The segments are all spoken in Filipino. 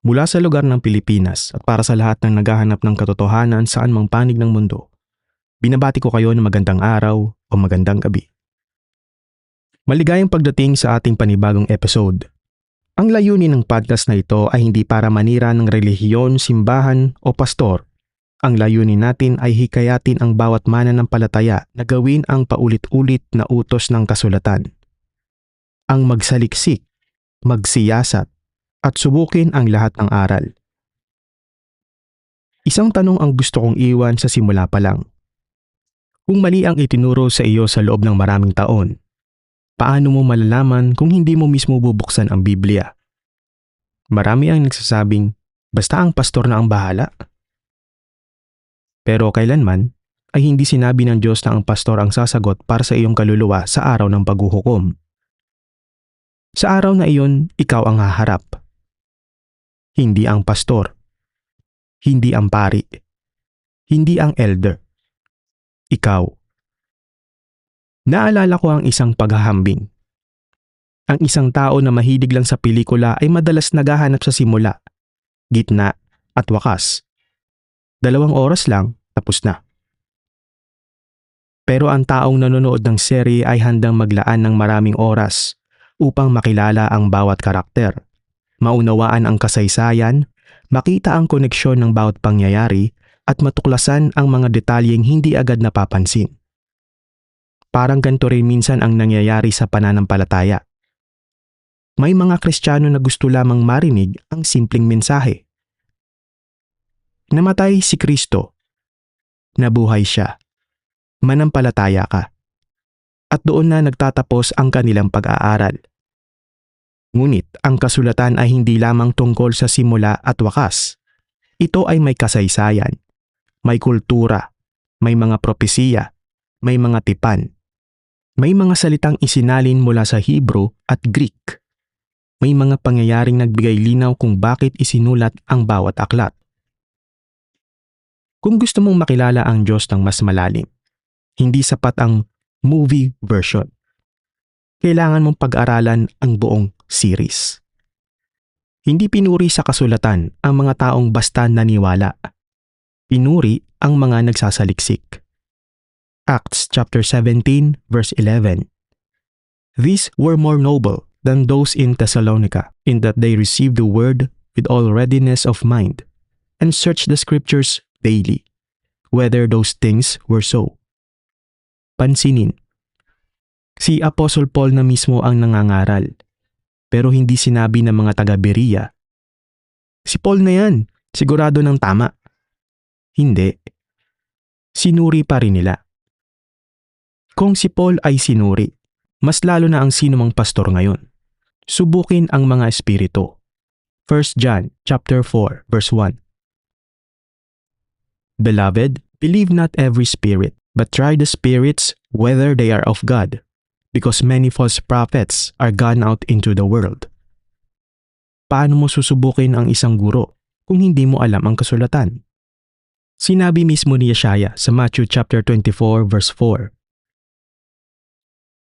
Mula sa lugar ng Pilipinas at para sa lahat ng naghahanap ng katotohanan saan mang panig ng mundo, binabati ko kayo ng magandang araw o magandang gabi. Maligayang pagdating sa ating panibagong episode. Ang layunin ng podcast na ito ay hindi para manira ng relihiyon, simbahan o pastor. Ang layunin natin ay hikayatin ang bawat mananampalataya na gawin ang paulit-ulit na utos ng kasulatan. Ang magsaliksik, magsiyasat, at subukin ang lahat ng aral. Isang tanong ang gusto kong iwan sa simula pa lang. Kung mali ang itinuro sa iyo sa loob ng maraming taon, paano mo malalaman kung hindi mo mismo bubuksan ang Biblia? Marami ang nagsasabing, basta ang pastor na ang bahala. Pero kailanman ay hindi sinabi ng Diyos na ang pastor ang sasagot para sa iyong kaluluwa sa araw ng paghuhukom. Sa araw na iyon, ikaw ang haharap. Hindi ang pastor. Hindi ang pari. Hindi ang elder. Ikaw. Naalala ko ang isang paghahambing. Ang isang tao na mahilig lang sa pelikula ay madalas naghahanap sa simula, gitna at wakas. 2 oras lang, tapos na. Pero ang taong nanonood ng serye ay handang maglaan ng maraming oras upang makilala ang bawat karakter, maunawaan ang kasaysayan, makita ang koneksyon ng bawat pangyayari at matuklasan ang mga detalyeng hindi agad napapansin. Parang ganito rin minsan ang nangyayari sa pananampalataya. May mga Kristiyano na gusto lamang marinig ang simpleng mensahe. Namatay si Kristo. Nabuhay siya. Manampalataya ka. At doon na nagtatapos ang kanilang pag-aaral. Ngunit ang kasulatan ay hindi lamang tungkol sa simula at wakas. Ito ay may kasaysayan, may kultura, may mga propesiya, may mga tipan, may mga salitang isinalin mula sa Hebrew at Greek. May mga pangyayaring nagbigay linaw kung bakit isinulat ang bawat aklat. Kung gusto mong makilala ang Diyos ng mas malalim, hindi sapat ang movie version. Kailangan mong pag-aralan ang buong series. Hindi pinuri sa kasulatan ang mga taong basta naniwala. Pinuri ang mga nagsasaliksik. Acts chapter 17 verse 11. These were more noble than those in Thessalonica, in that they received the word with all readiness of mind, and searched the scriptures daily, whether those things were so. Pansinin. Si Apostle Paul na mismo ang nangangaral, pero hindi sinabi ng mga taga-Berea, si Paul na yan, sigurado ng tama. Hindi. Sinuri pa rin nila. Kung si Paul ay sinuri, mas lalo na ang sinumang pastor ngayon. Subukin ang mga espiritu. 1 John chapter 4 verse 1. Beloved, believe not every spirit, but try the spirits whether they are of God, because many false prophets are gone out into the world. Paano mo susubukin ang isang guro kung hindi mo alam ang kasulatan? Sinabi mismo ni Yeshaya sa Matthew chapter 24 verse 4.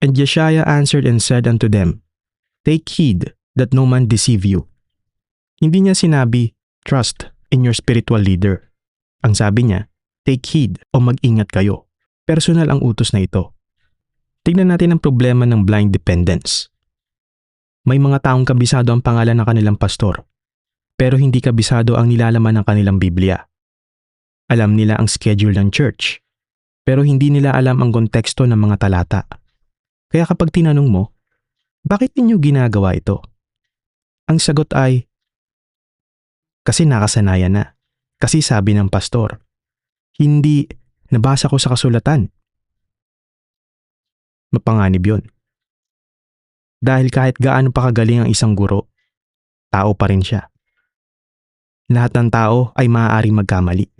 And Yeshaya answered and said unto them, take heed that no man deceive you. Hindi niya sinabi, trust in your spiritual leader. Ang sabi niya, take heed o mag-ingat kayo. Personal ang utos na ito. Tingnan natin ang problema ng blind dependence. May mga taong kabisado ang pangalan ng kanilang pastor, pero hindi kabisado ang nilalaman ng kanilang Biblia. Alam nila ang schedule ng church, pero hindi nila alam ang konteksto ng mga talata. Kaya kapag tinanong mo, bakit ninyo ginagawa ito? Ang sagot ay, kasi nakasanayan na. Kasi sabi ng pastor. Hindi, nabasa ko sa kasulatan. Mapanganib yun. Dahil kahit gaano pa kagaling ang isang guro, tao pa rin siya. Lahat ng tao ay maaaring magkamali.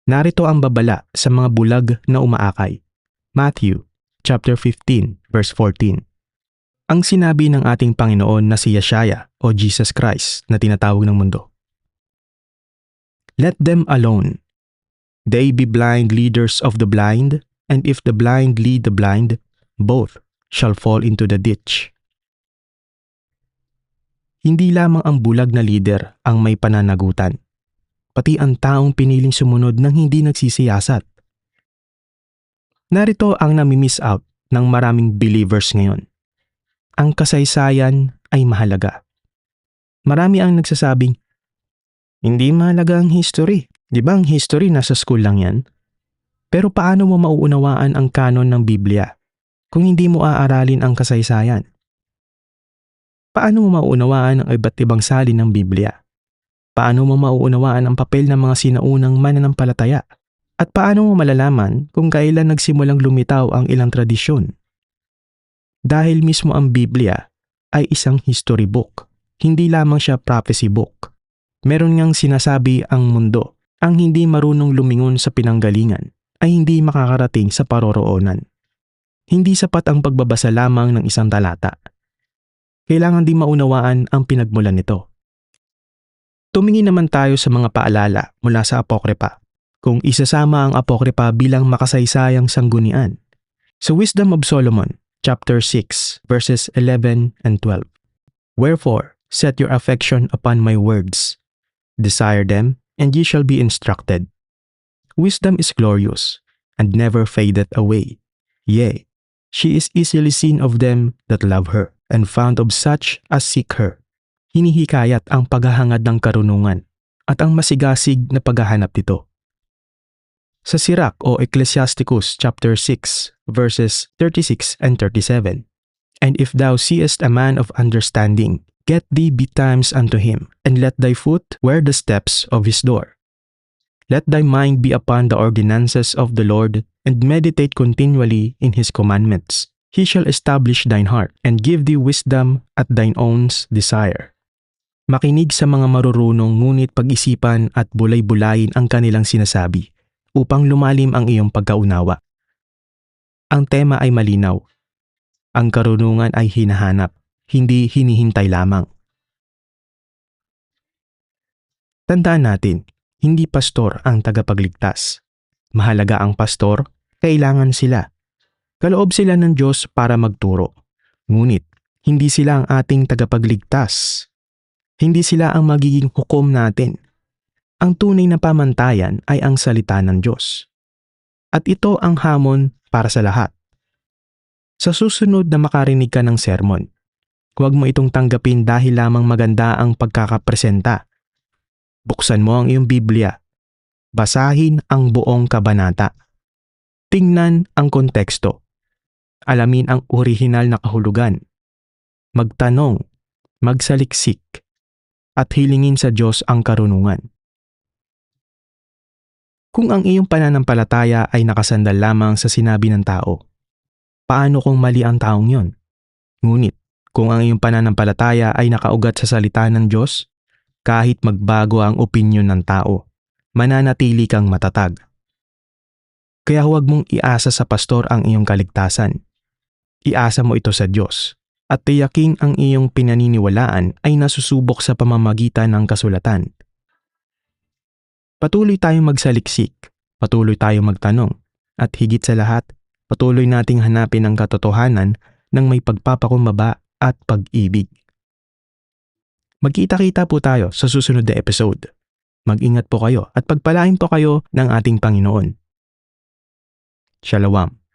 Narito ang babala sa mga bulag na umaakay. Matthew chapter 15 verse 14. Ang sinabi ng ating Panginoon na si Yeshaya o Jesus Christ na tinatawag ng mundo. Let them alone. They be blind leaders of the blind, and if the blind lead the blind, both shall fall into the ditch. Hindi lamang ang bulag na leader ang may pananagutan, pati ang taong piniling sumunod ng hindi nagsisiyasat. Narito ang nami-miss out ng maraming believers ngayon. Ang kasaysayan ay mahalaga. Marami ang nagsasabing, hindi mahalaga ang history. Di ba ang history nasa school lang yan? Pero paano mo mauunawaan ang kanon ng Biblia kung hindi mo aaralin ang kasaysayan? Paano mo mauunawaan ang iba't ibang salin ng Biblia? Paano mo mauunawaan ang papel ng mga sinaunang mananampalataya? At paano mo malalaman kung kailan nagsimulang lumitaw ang ilang tradisyon? Dahil mismo ang Biblia ay isang history book, hindi lamang siya prophecy book. Meron ngang sinasabi ang mundo, ang hindi marunong lumingon sa pinanggalingan ay hindi makakarating sa paroroonan. Hindi sapat ang pagbabasa lamang ng isang talata. Kailangan din maunawaan ang pinagmulan nito. Tumingin naman tayo sa mga paalala mula sa Apokripa, kung isasama ang Apokripa bilang makasaysayang sanggunian. Sa Wisdom of Solomon, chapter 6, verses 11 and 12. Wherefore, set your affection upon my words. Desire them, and ye shall be instructed. Wisdom is glorious, and never fadeth away. Yea, she is easily seen of them that love her, and found of such as seek her. Hinihikayat ang paghahangad ng karunungan, at ang masigasig na paghahanap nito. Sa Sirach o Ecclesiasticus chapter 6, verses 36 and 37. And if thou seest a man of understanding, get thee betimes unto him, and let thy foot wear the steps of his door. Let thy mind be upon the ordinances of the Lord, and meditate continually in his commandments. He shall establish thine heart, and give thee wisdom at thine own's desire. Makinig sa mga marurunong, ngunit pag-isipan at bulay-bulayin ang kanilang sinasabi, upang lumalim ang iyong pagkaunawa. Ang tema ay malinaw. Ang karunungan ay hinahanap, hindi hinihintay lamang. Tandaan natin, hindi pastor ang tagapagligtas. Mahalaga ang pastor, kailangan sila. Kaloob sila ng Diyos para magturo. Ngunit, hindi sila ang ating tagapagligtas. Hindi sila ang magiging hukom natin. Ang tunay na pamantayan ay ang salita ng Diyos. At ito ang hamon para sa lahat. Sa susunod na makarinig ka ng sermon, huwag mo itong tanggapin dahil lamang maganda ang pagkakapresenta. Buksan mo ang iyong Biblia. Basahin ang buong kabanata. Tingnan ang konteksto. Alamin ang orihinal na kahulugan. Magtanong, magsaliksik, at hilingin sa Diyos ang karunungan. Kung ang iyong pananampalataya ay nakasandal lamang sa sinabi ng tao, paano kung mali ang taong yon? Ngunit, kung ang iyong pananampalataya ay nakaugat sa salita ng Diyos, kahit magbago ang opinyon ng tao, mananatili kang matatag. Kaya huwag mong iasa sa pastor ang iyong kaligtasan. Iasa mo ito sa Diyos, at tiyaking ang iyong pinaniniwalaan ay nasusubok sa pamamagitan ng kasulatan. Patuloy tayong magsaliksik, patuloy tayong magtanong, at higit sa lahat, patuloy nating hanapin ang katotohanan ng may pagpapakumbaba at pag-ibig. Magkita-kita po tayo sa susunod na episode. Mag-ingat po kayo at pagpalain po kayo ng ating Panginoon. Shalom.